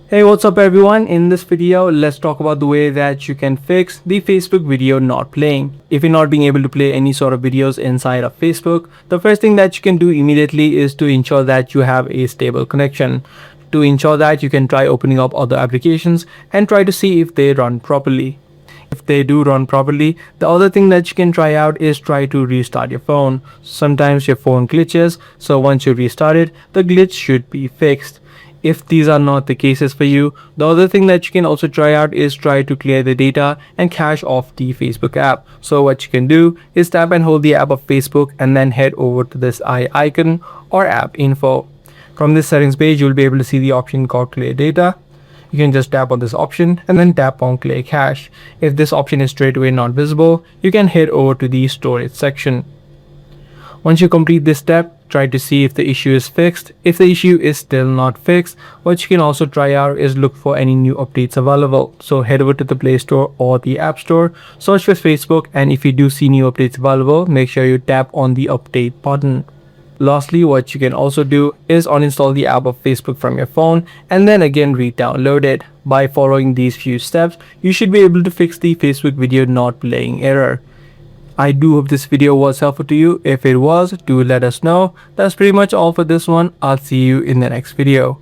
Hey, what's up everyone? In this video, let's talk about the way that you can fix the Facebook video not playing. If you're not being able to play any sort of videos inside of Facebook, the first thing that you can do immediately is to ensure that you have a stable connection. To ensure that, you can try opening up other applications and try to see if they run properly. If they do run properly, the other thing that you can try out is try to restart your phone. Sometimes your phone glitches, so once you restart it, the glitch should be fixed. If these are not the cases for you, the other thing that you can also try out is try to clear the data and cache off the Facebook app. So what you can do is tap and hold the app of Facebook and then head over to this eye icon or app info. From this settings page, you'll be able to see the option called clear data. You can just tap on this option and then tap on clear cache. If this option is straight away not visible, you can head over to the storage section. Once you complete this step, try to see if the issue is fixed. If the issue is still not fixed, what you can also try out is look for any new updates available. So head over to the Play Store or the App Store, search for Facebook, and if you do see new updates available, make sure you tap on the update button. Lastly, what you can also do is uninstall the app of Facebook from your phone and then again re-download it. By following these few steps, you should be able to fix the Facebook video not playing error. I do hope this video was helpful to you. If it was, do let us know. That's pretty much all for this one. I'll see you in the next video.